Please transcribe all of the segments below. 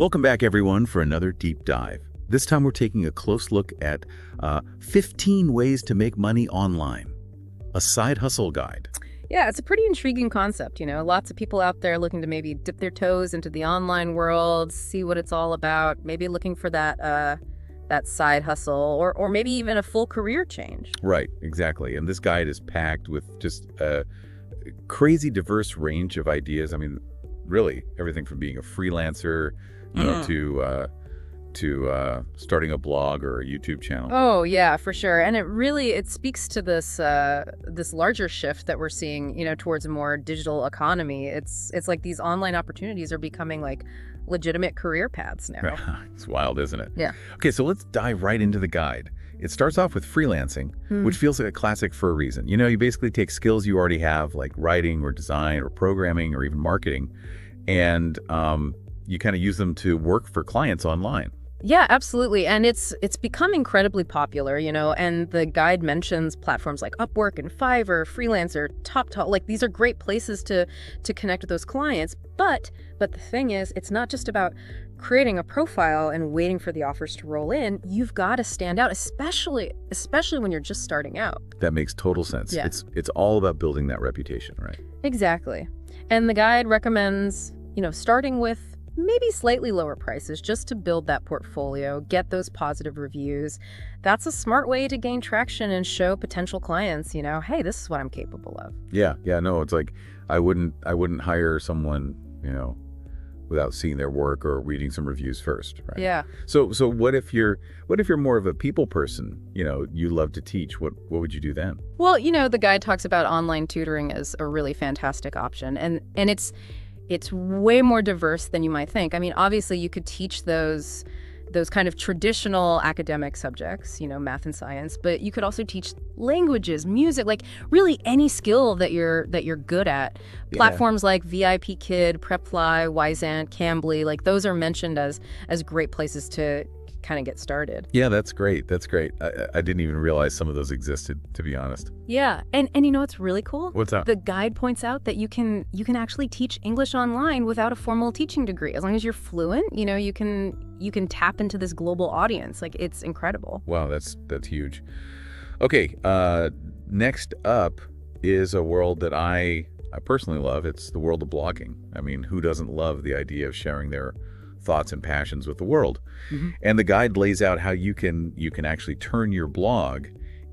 Welcome back, everyone, for another deep dive. This time we're taking a close look at 15 ways to make money online, a side hustle guide. Yeah, it's a pretty intriguing concept, Lots of people out there looking to maybe dip their toes into the online world, see what it's all about, maybe looking for that side hustle or maybe even a full career change. Right, exactly. And this guide is packed with just a crazy diverse range of ideas. I mean, really, everything from being a freelancer, to starting a blog or a YouTube channel. Oh, yeah, for sure. And it speaks to this larger shift that we're seeing, towards a more digital economy. It's like these online opportunities are becoming like legitimate career paths now. It's wild, isn't it? Yeah. Okay, so let's dive right into the guide. It starts off with freelancing, which feels like a classic for a reason. You basically take skills you already have, like writing or design or programming or even marketing, and you kind of use them to work for clients online. Yeah, absolutely. And it's become incredibly popular, and the guide mentions platforms like Upwork and Fiverr, Freelancer, TopTalk. Like, these are great places to connect with those clients. But the thing is, it's not just about creating a profile and waiting for the offers to roll in. You've got to stand out, especially when you're just starting out. That makes total sense. Yeah. It's all about building that reputation, right? Exactly. And the guide recommends, starting with maybe slightly lower prices just to build that portfolio, get those positive reviews. That's a smart way to gain traction and show potential clients, hey, this is what I'm capable of. Yeah, no, it's like I wouldn't hire someone, without seeing their work or reading some reviews first, right? Yeah. So what if you're more of a people person, you love to teach, what would you do then? Well, the guide talks about online tutoring as a really fantastic option, and it's way more diverse than you might think. I mean, obviously, you could teach those kind of traditional academic subjects, math and science, but you could also teach languages, music, like really any skill that you're good at. Yeah. Platforms like VIP Kid, Prepfly, Wyzant, Cambly, like those are mentioned as great places to kind of get started. Yeah, that's great. I didn't even realize some of those existed, to be honest. Yeah, and what's really cool? What's that? The guide points out that you can actually teach English online without a formal teaching degree. As long as you're fluent, you can tap into this global audience. Like, it's incredible. Wow, that's huge. Okay, next up is a world that I personally love. It's the world of blogging. I mean, who doesn't love the idea of sharing their thoughts and passions with the world? And the guide lays out how you can actually turn your blog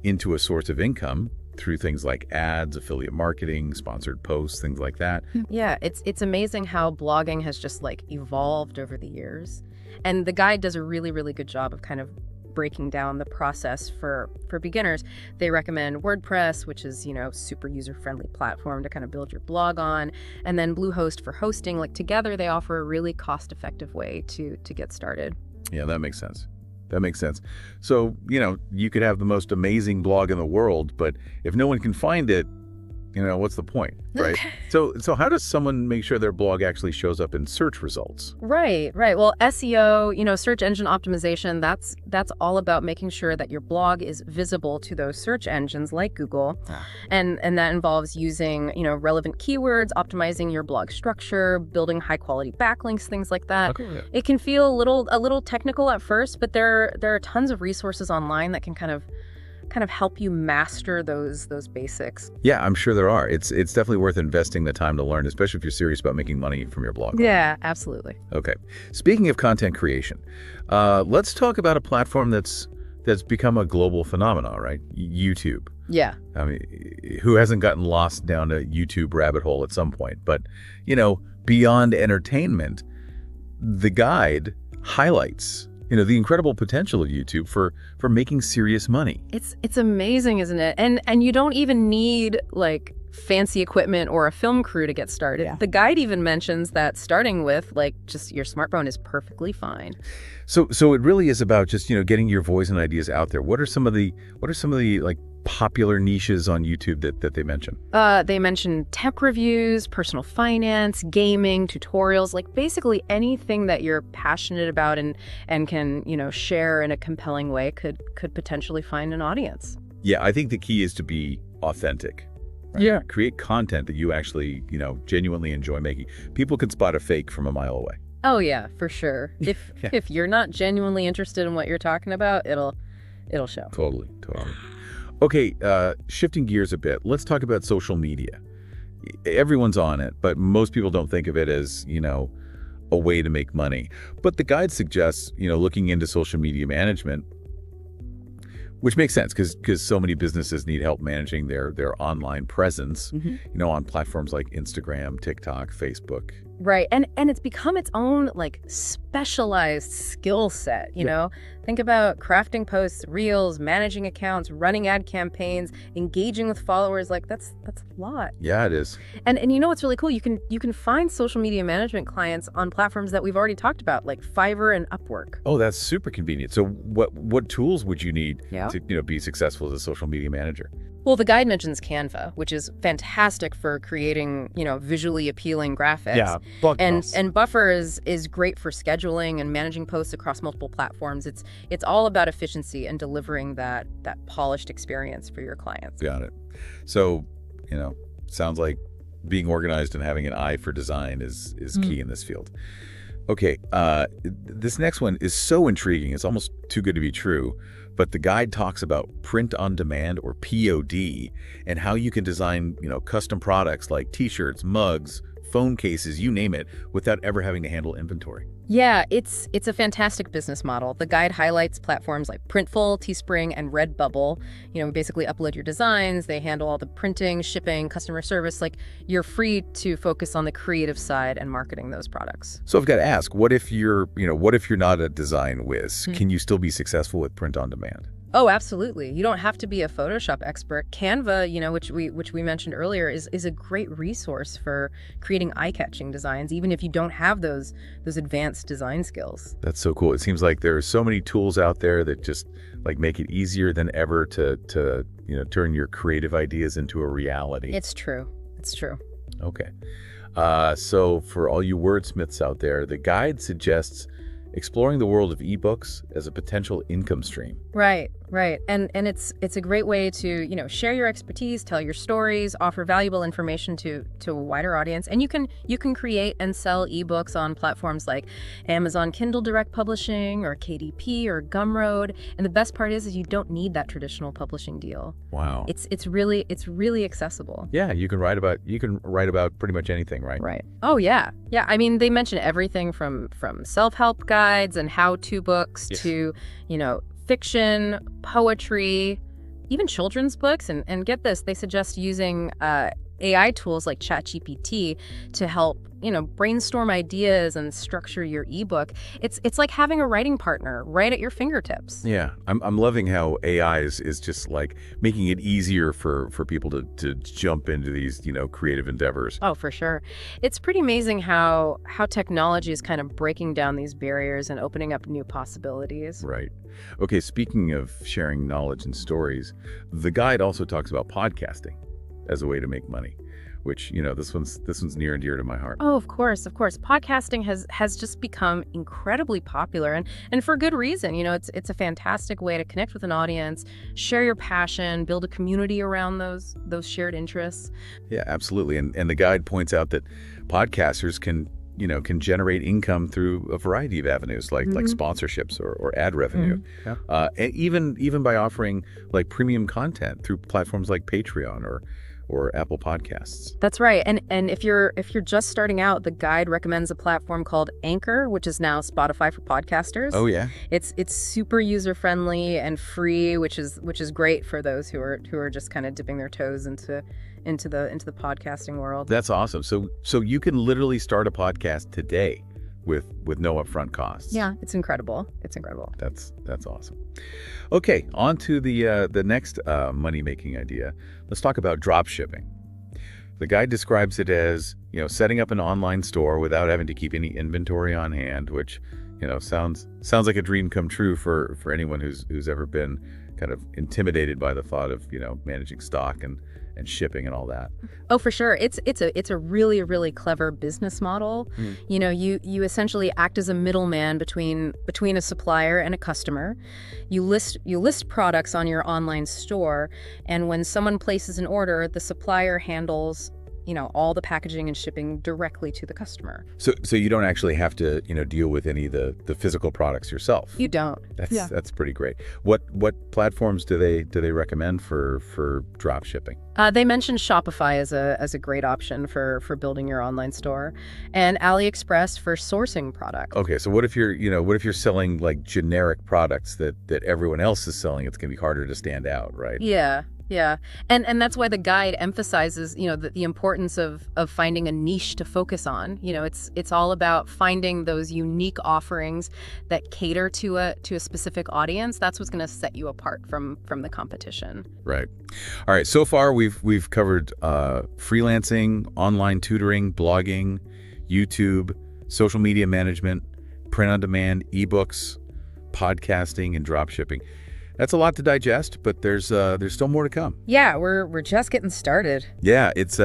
into a source of income through things like ads, affiliate marketing, sponsored posts, things like that. Yeah, it's amazing how blogging has just like evolved over the years. And the guide does a really, really good job of kind of breaking down the process for beginners. They recommend WordPress, which is, super user-friendly platform to kind of build your blog on, and then Bluehost for hosting. Like, together they offer a really cost-effective way to get started. Yeah, that makes sense. So, you could have the most amazing blog in the world, but if no one can find it, what's the point, right? So how does someone make sure their blog actually shows up in search results? Right. Well, SEO, search engine optimization, that's all about making sure that your blog is visible to those search engines like Google. And that involves using, relevant keywords, optimizing your blog structure, building high quality backlinks, things like that. Okay. It can feel a little technical at first, but there are tons of resources online that can kind of help you master those basics. Yeah, I'm sure there are. It's definitely worth investing the time to learn, especially if you're serious about making money from your blog. Yeah, absolutely. Okay. Speaking of content creation, let's talk about a platform that's become a global phenomenon, right? YouTube. Yeah. I mean, who hasn't gotten lost down a YouTube rabbit hole at some point? But, beyond entertainment, the guide highlights the incredible potential of YouTube for making serious money. It's amazing, isn't it? And you don't even need like fancy equipment or a film crew to get started. Yeah. The guide even mentions that starting with like just your smartphone is perfectly fine. So it really is about just, getting your voice and ideas out there. What are some of the like popular niches on YouTube that they mention? They mention tech reviews, personal finance, gaming, tutorials, like basically anything that you're passionate about and can, share in a compelling way could potentially find an audience. Yeah, I think the key is to be authentic. Right? Yeah. Create content that you actually, genuinely enjoy making. People can spot a fake from a mile away. Oh yeah, for sure. Yeah, If you're not genuinely interested in what you're talking about, it'll show. totally, totally. Okay, shifting gears a bit, let's talk about social media. Everyone's on it, but most people don't think of it as, a way to make money. But the guide suggests, looking into social media management, which makes sense because so many businesses need help managing their online presence, on platforms like Instagram, TikTok, Facebook. Right. And it's become its own like specialized skill set, you know? Think about crafting posts, reels, managing accounts, running ad campaigns, engaging with followers. Like that's a lot. Yeah, it is. And you know what's really cool? You can find social media management clients on platforms that we've already talked about, like Fiverr and Upwork. Oh, that's super convenient. So what tools would you need Yeah. to be successful as a social media manager? Well, the guide mentions Canva, which is fantastic for creating, visually appealing graphics. blog And Buffer is great for scheduling and managing posts across multiple platforms. It's all about efficiency and delivering that polished experience for your clients. Got it. So, sounds like being organized and having an eye for design is key in this field. Okay, this next one is so intriguing. It's almost too good to be true. But the guide talks about print on demand, or POD, and how you can design, custom products like t-shirts, mugs, phone cases, you name it, without ever having to handle inventory. Yeah, it's a fantastic business model. The guide highlights platforms like Printful, Teespring, and Redbubble. Basically upload your designs. They handle all the printing, shipping, customer service. Like, you're free to focus on the creative side and marketing those products. So I've got to ask, what if you're not a design whiz? Can you still be successful with print on demand? Oh, absolutely. You don't have to be a Photoshop expert. Canva, which we mentioned earlier, is a great resource for creating eye-catching designs, even if you don't have those advanced design skills. That's so cool. It seems like there are so many tools out there that just like make it easier than ever to turn your creative ideas into a reality. It's true. It's true. Okay. So for all you wordsmiths out there, the guide suggests exploring the world of ebooks as a potential income stream. Right. And it's a great way to, share your expertise, tell your stories, offer valuable information to a wider audience. And you can create and sell ebooks on platforms like Amazon Kindle Direct Publishing or KDP or Gumroad. And the best part is you don't need that traditional publishing deal. Wow. It's really accessible. Yeah, you can write about pretty much anything, right? Right. Oh yeah. Yeah, I mean, they mention everything from self-help guides and how-to books to, fiction, poetry, even children's books. And get this, they suggest using AI tools like ChatGPT to help, brainstorm ideas and structure your ebook. It's like having a writing partner right at your fingertips. Yeah, I'm loving how AI is just like making it easier for people to jump into these, creative endeavors. Oh, for sure. It's pretty amazing how technology is kind of breaking down these barriers and opening up new possibilities. Right. Okay, speaking of sharing knowledge and stories, the guide also talks about podcasting as a way to make money, which, this one's near and dear to my heart. Oh, of course. Podcasting has just become incredibly popular, and for good reason. It's a fantastic way to connect with an audience, share your passion, build a community around those shared interests. Yeah, absolutely. And the guide points out that podcasters can generate income through a variety of avenues, like sponsorships or ad revenue, and even by offering like premium content through platforms like Patreon or Apple Podcasts. That's right. And if you're just starting out, the guide recommends a platform called Anchor, which is now Spotify for podcasters. Oh yeah. It's super user friendly and free, which is great for those who are just kind of dipping their toes into the podcasting world. That's awesome. So you can literally start a podcast today with no upfront costs. Yeah, it's incredible. That's awesome. Okay, on to the next money-making idea. Let's talk about drop shipping. The guide describes it as, setting up an online store without having to keep any inventory on hand, which, sounds like a dream come true for anyone who's ever been kind of intimidated by the thought of, managing stock and shipping and all that. Oh, for sure. It's a really, really clever business model. You essentially act as a middleman between a supplier and a customer. You list products on your online store, and when someone places an order, the supplier handles all the packaging and shipping directly to the customer. So you don't actually have to, deal with any of the physical products yourself. You don't. That's pretty great. What platforms do they recommend for drop shipping? They mentioned Shopify as a great option for building your online store, and AliExpress for sourcing products. Okay, so what if you're selling like generic products that everyone else is selling? It's going to be harder to stand out, right? Yeah. Yeah. And that's why the guide emphasizes, the importance of finding a niche to focus on. It's all about finding those unique offerings that cater to a specific audience. That's what's going to set you apart from the competition. Right. All right. So far, we've covered freelancing, online tutoring, blogging, YouTube, social media management, print on demand, ebooks, podcasting, and drop shipping. That's a lot to digest, but there's still more to come. Yeah, we're just getting started. Yeah, it's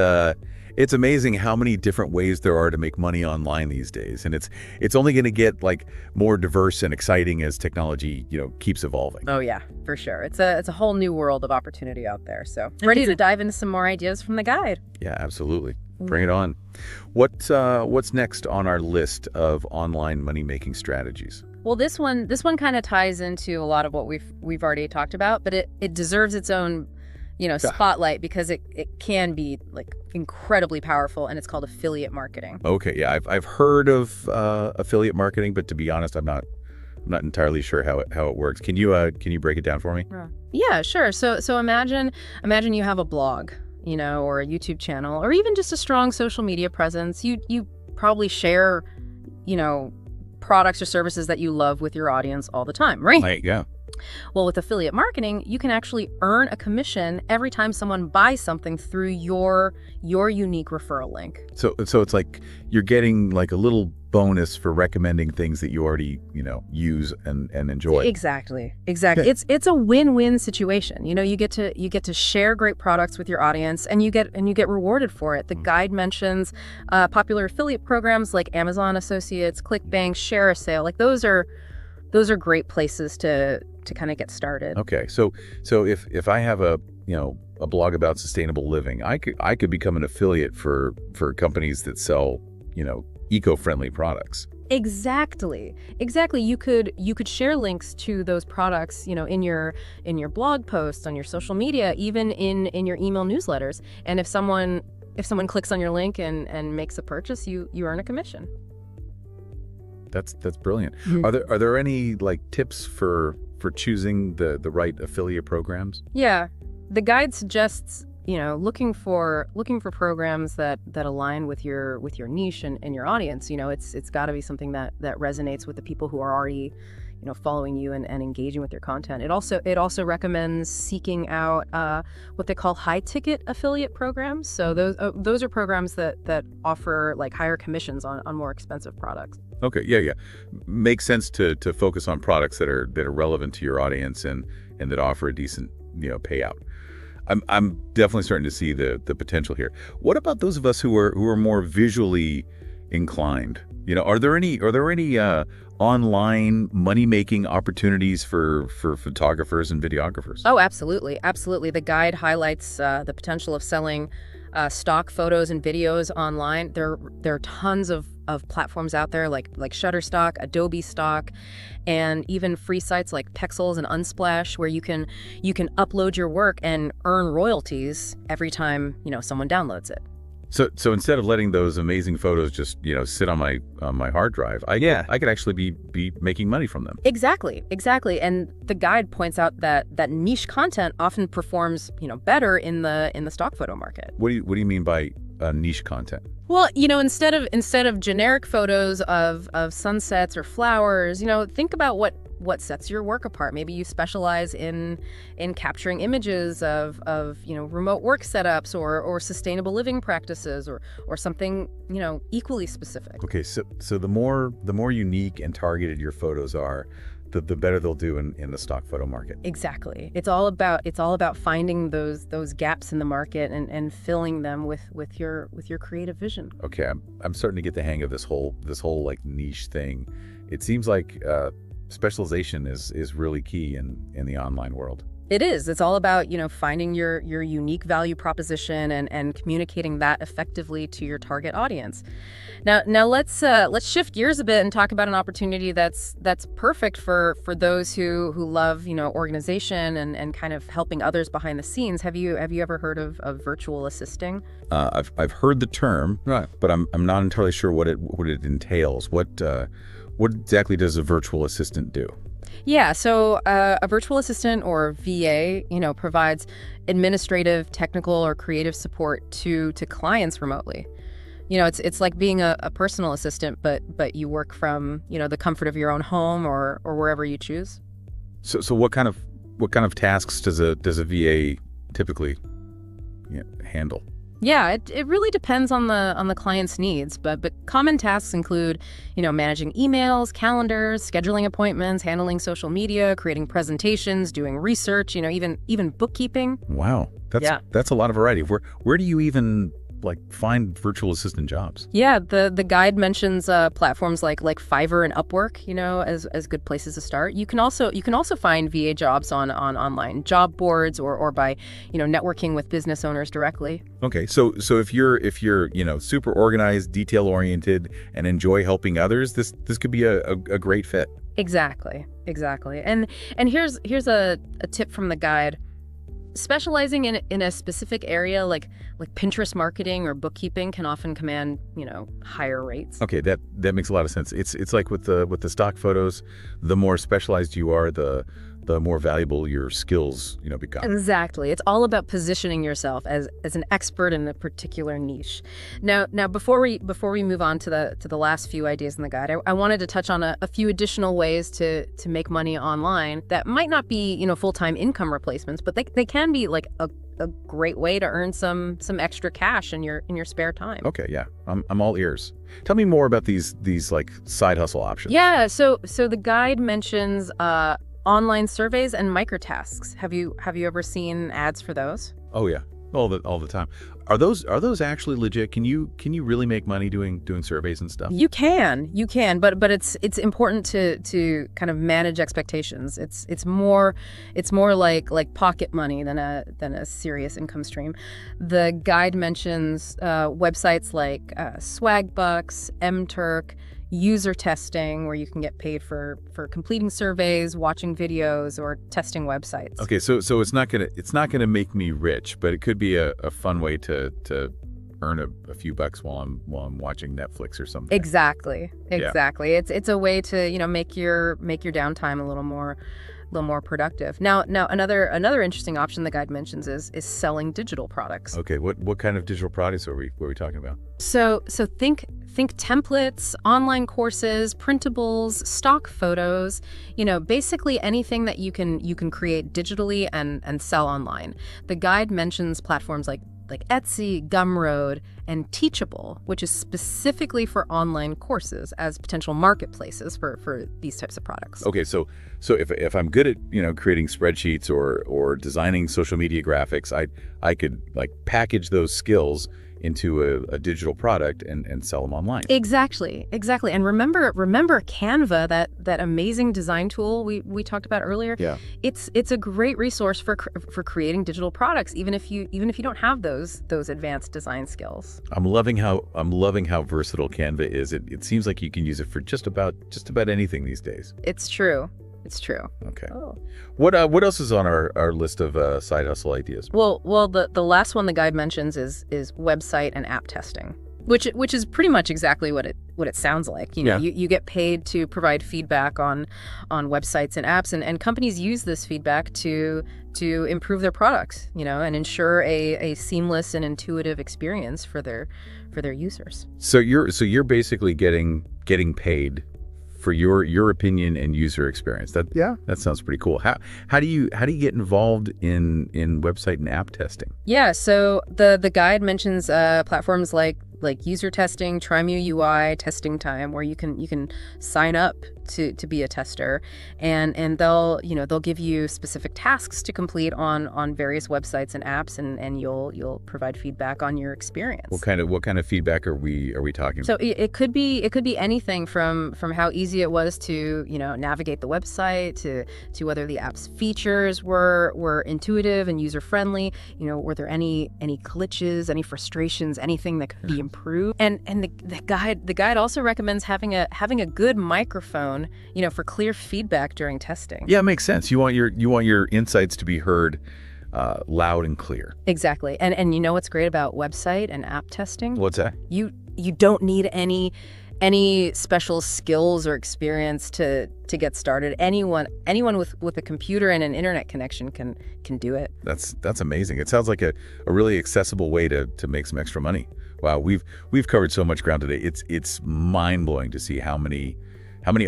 amazing how many different ways there are to make money online these days, and it's only going to get like more diverse and exciting as technology keeps evolving. Oh yeah, for sure. It's a whole new world of opportunity out there. So ready to dive into some more ideas from the guide. Yeah, absolutely. Bring it on. What's next on our list of online money-making strategies? Well, this one kind of ties into a lot of what we've already talked about, but it deserves its own, spotlight because it can be like incredibly powerful, and it's called affiliate marketing. Okay, yeah, I've heard of affiliate marketing, but to be honest, I'm not entirely sure how it works. Can you break it down for me? Yeah, sure. So imagine you have a blog, or a YouTube channel, or even just a strong social media presence. You probably share, products or services that you love with your audience all the time, right? Right, yeah. Well, with affiliate marketing, you can actually earn a commission every time someone buys something through your unique referral link. So it's like you're getting like a little bonus for recommending things that you already, use and enjoy. Exactly. It's a win-win situation. You get to share great products with your audience, and you get rewarded for it. The guide mentions popular affiliate programs like Amazon Associates, ClickBank, ShareASale. Like those are great places to kind of get started. Okay. So if I have a blog about sustainable living, I could become an affiliate for companies that sell, eco-friendly products. Exactly. You could share links to those products, in your blog posts, on your social media, even in your email newsletters. And if someone clicks on your link and makes a purchase, you earn a commission. That's brilliant. Mm-hmm. Are there any like tips for choosing the right affiliate programs? Yeah. The guide suggests looking for programs that align with your niche and your audience. It's got to be something that resonates with the people who are already following you and engaging with your content. It also recommends seeking out what they call high ticket affiliate programs. So those are programs that offer like higher commissions on more expensive products. Okay, yeah. Makes sense to focus on products that are relevant to your audience and that offer a decent payout. I'm definitely starting to see the potential here. What about those of us who are more visually inclined? Are there any online money-making opportunities for photographers and videographers? Oh, absolutely. The guide highlights the potential of selling stock photos and videos online. There are tons of platforms out there like Shutterstock, Adobe Stock, and even free sites like Pexels and Unsplash, where you can upload your work and earn royalties every time someone downloads it. So instead of letting those amazing photos just sit on my hard drive, I could actually be making money from them. Exactly. And the guide points out that niche content often performs better in the stock photo market. What do you mean by niche content? Well, instead of generic photos of sunsets or flowers, think about what sets your work apart. Maybe you specialize in capturing images of remote work setups or sustainable living practices or something equally specific. Okay, so the more unique and targeted your photos are, the better they'll do in the stock photo market. Exactly. It's all about finding those gaps in the market and filling them with your creative vision. Okay, I'm starting to get the hang of this whole like niche thing. It seems like specialization is really key in the online world. It is. It's all about, finding your unique value proposition and communicating that effectively to your target audience. Now let's shift gears a bit and talk about an opportunity that's perfect for those who love, organization and kind of helping others behind the scenes. Have you ever heard of virtual assisting? I've heard the term, Right. but I'm not entirely sure what it entails. What exactly does a virtual assistant do? Yeah, so a virtual assistant or VA, provides administrative, technical, or creative support to clients remotely. It's like being a personal assistant, but you work from, the comfort of your own home or wherever you choose. So what kind of tasks does a VA typically handle? Yeah, it really depends on the client's needs, but common tasks include, managing emails, calendars, scheduling appointments, handling social media, creating presentations, doing research, even bookkeeping. Wow, that's a lot of variety. Where do you even find virtual assistant jobs? Yeah, the guide mentions platforms like Fiverr and Upwork, as good places to start. You can also find VA jobs on online job boards or by, networking with business owners directly. Okay, so if you're super organized, detail oriented, and enjoy helping others, this could be a great fit. Exactly. And here's a tip from the guide. Specializing in a specific area like Pinterest marketing or bookkeeping can often command, higher rates. Okay, that makes a lot of sense. It's like with the stock photos, the more specialized you are, the more valuable your skills, become. Exactly. It's all about positioning yourself as an expert in a particular niche. Now before we move on to the last few ideas in the guide, I wanted to touch on a few additional ways to make money online that might not be, full-time income replacements, but they can be like a great way to earn some extra cash in your spare time. Okay, yeah. I'm all ears. Tell me more about these side hustle options. Yeah, so the guide mentions online surveys and microtasks. Have you ever seen ads for those? Oh yeah, all the time. Are those actually legit? Can you really make money doing surveys and stuff? You can, but it's important to kind of manage expectations. It's more like pocket money than a serious income stream. The guide mentions websites like Swagbucks, MTurk, user testing, where you can get paid for completing surveys, watching videos, or testing websites. Okay, so it's not gonna make me rich, but it could be a fun way to earn a few bucks while I'm watching Netflix or something. Exactly. Yeah. It's a way to make your downtime a little more productive. Now another interesting option the guide mentions is selling digital products. Okay, what kind of digital products were we talking about? So think templates, online courses, printables, stock photos, basically anything that you can create digitally and sell online. The guide mentions platforms like Etsy, Gumroad, and Teachable, which is specifically for online courses as potential marketplaces for these types of products. Okay, so if I'm good at creating spreadsheets or designing social media graphics, I could package those skills into a digital product and sell them online. Exactly. And remember Canva, that amazing design tool we talked about earlier. Yeah. It's a great resource for creating digital products, even if you don't have those advanced design skills. I'm loving how versatile Canva is. It seems like you can use it for just about anything these days. It's true. Okay. Oh. What else is on our list of side hustle ideas? Well, the last one the guide mentions is website and app testing, which is pretty much exactly what it sounds like. You get paid to provide feedback on websites and apps, and companies use this feedback to improve their products, and ensure a seamless and intuitive experience for their users. So you're basically getting paid for your opinion and user experience. That sounds pretty cool. How do you get involved in website and app testing? Yeah, so the guide mentions platforms like user testing, Trimu UI, Testing Time, where you can sign up to be a tester, and they'll give you specific tasks to complete on various websites and apps, and you'll provide feedback on your experience. What kind of feedback are we talking So about? it could be anything from how easy it was to navigate the website to whether the app's features were intuitive and user friendly. Were there any glitches, any frustrations, anything that could be improved? And the guide also recommends having a good microphone, for clear feedback during testing. Yeah, it makes sense. You want your insights to be heard loud and clear. Exactly. And you know what's great about website and app testing? What's that? You don't need any special skills or experience to get started. Anyone with a computer and an internet connection can do it. That's amazing. It sounds like a really accessible way to make some extra money. Wow, we've covered so much ground today. It's mind-blowing to see how many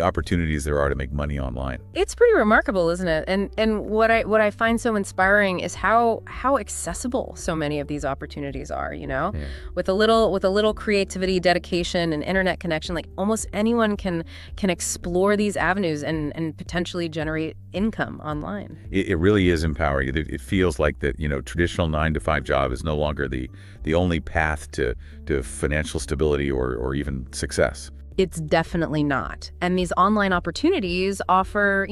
opportunities there are to make money online. It's pretty remarkable, isn't it? And what I find so inspiring is how accessible so many of these opportunities are, Yeah. With a little creativity, dedication, and internet connection, like almost anyone can explore these avenues and potentially generate income online. It really is empowering. It feels like that, traditional 9-to-5 job is no longer the only path to financial stability or even success. It's definitely not. And these online opportunities offer,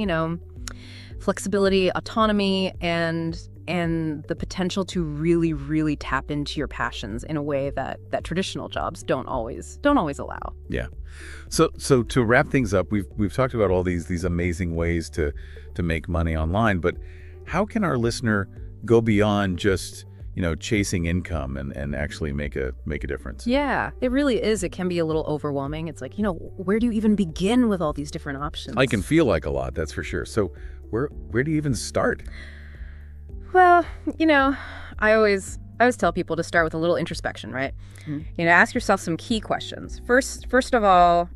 flexibility, autonomy, and the potential to really, really tap into your passions in a way that traditional jobs don't always allow. Yeah. So to wrap things up, we've talked about all these amazing ways to make money online, but how can our listener go beyond just chasing income and actually make a difference? Yeah, it really is. It can be a little overwhelming. It's like, where do you even begin with all these different options? I can feel like a lot, that's for sure. So where do you even start? Well, I always tell people to start with a little introspection, right? Mm-hmm. Ask yourself some key questions. First of all,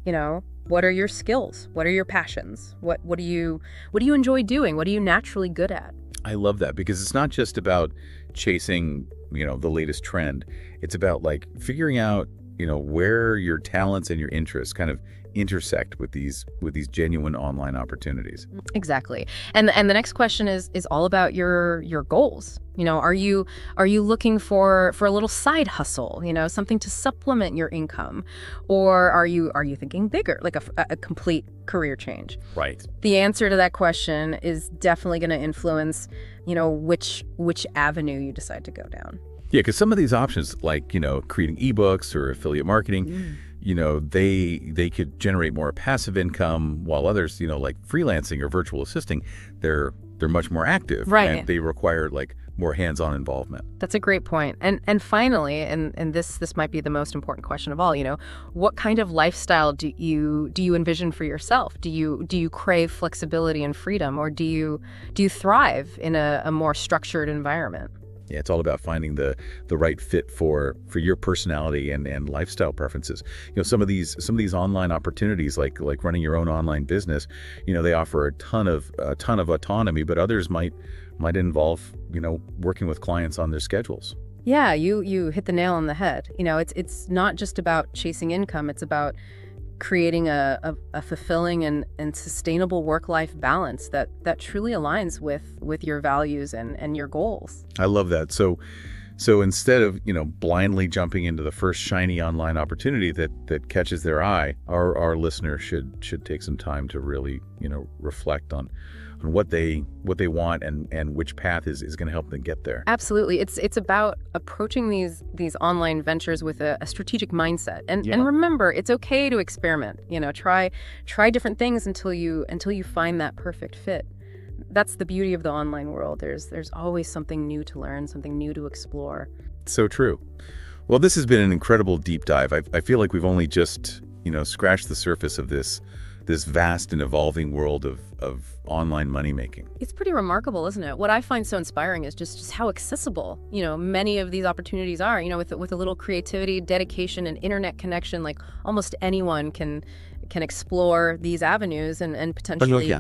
what are your skills? What are your passions? What do you enjoy doing? What are you naturally good at? I love that, because it's not just about chasing, the latest trend. It's about figuring out, where your talents and your interests kind of intersect with these genuine online opportunities. Exactly. And the next question is all about your goals. Are you looking for a little side hustle, something to supplement your income, or are you thinking bigger, like a complete career change? Right. The answer to that question is definitely going to influence, which avenue you decide to go down. Yeah, because some of these options, like creating ebooks or affiliate marketing, they could generate more passive income, while others, like freelancing or virtual assisting, they're much more active, right? And they require more hands-on involvement. That's a great point. And finally, and this might be the most important question of all, what kind of lifestyle do you envision for yourself? Do you crave flexibility and freedom, or do you thrive in a more structured environment? Yeah, it's all about finding the right fit for your personality and lifestyle preferences. Some of these online opportunities, like running your own online business, they offer a ton of autonomy, but others might involve working with clients on their schedules. Yeah, you hit the nail on the head. It's not just about chasing income. It's about creating a fulfilling and sustainable work-life balance that truly aligns with your values and your goals. I love that. So instead of blindly jumping into the first shiny online opportunity that catches their eye, our listeners should take some time to really reflect on what they want and which path is going to help them get there. Absolutely. It's about approaching these online ventures with a strategic mindset. And remember, it's okay to experiment. Try different things until you find that perfect fit. That's the beauty of the online world. There's always something new to learn, something new to explore. So true. Well, this has been an incredible deep dive. I feel like we've only just scratched the surface of this vast and evolving world of online money making. It's pretty remarkable, isn't it? What I find so inspiring is just how accessible, many of these opportunities are, with a little creativity, dedication, and internet connection, like almost anyone can explore these avenues and potentially,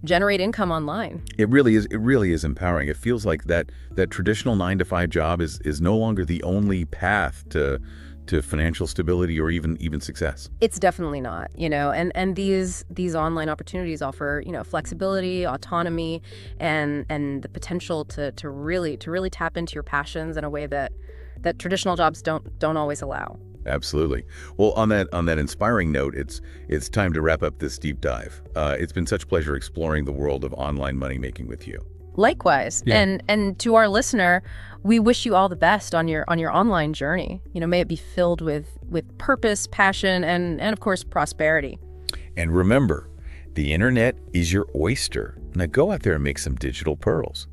generate income online. It really is empowering. It feels like that traditional 9-to-5 job is no longer the only path to to financial stability or even success. It's definitely not, and these online opportunities offer, flexibility, autonomy, and the potential to really tap into your passions in a way that traditional jobs don't always allow. Absolutely. Well, on that inspiring note, it's time to wrap up this deep dive. It's been such a pleasure exploring the world of online money making with you. Likewise. Yeah. And to our listener, we wish you all the best on your online journey. May it be filled with purpose, passion, and of course prosperity. And remember, the internet is your oyster. Now go out there and make some digital pearls.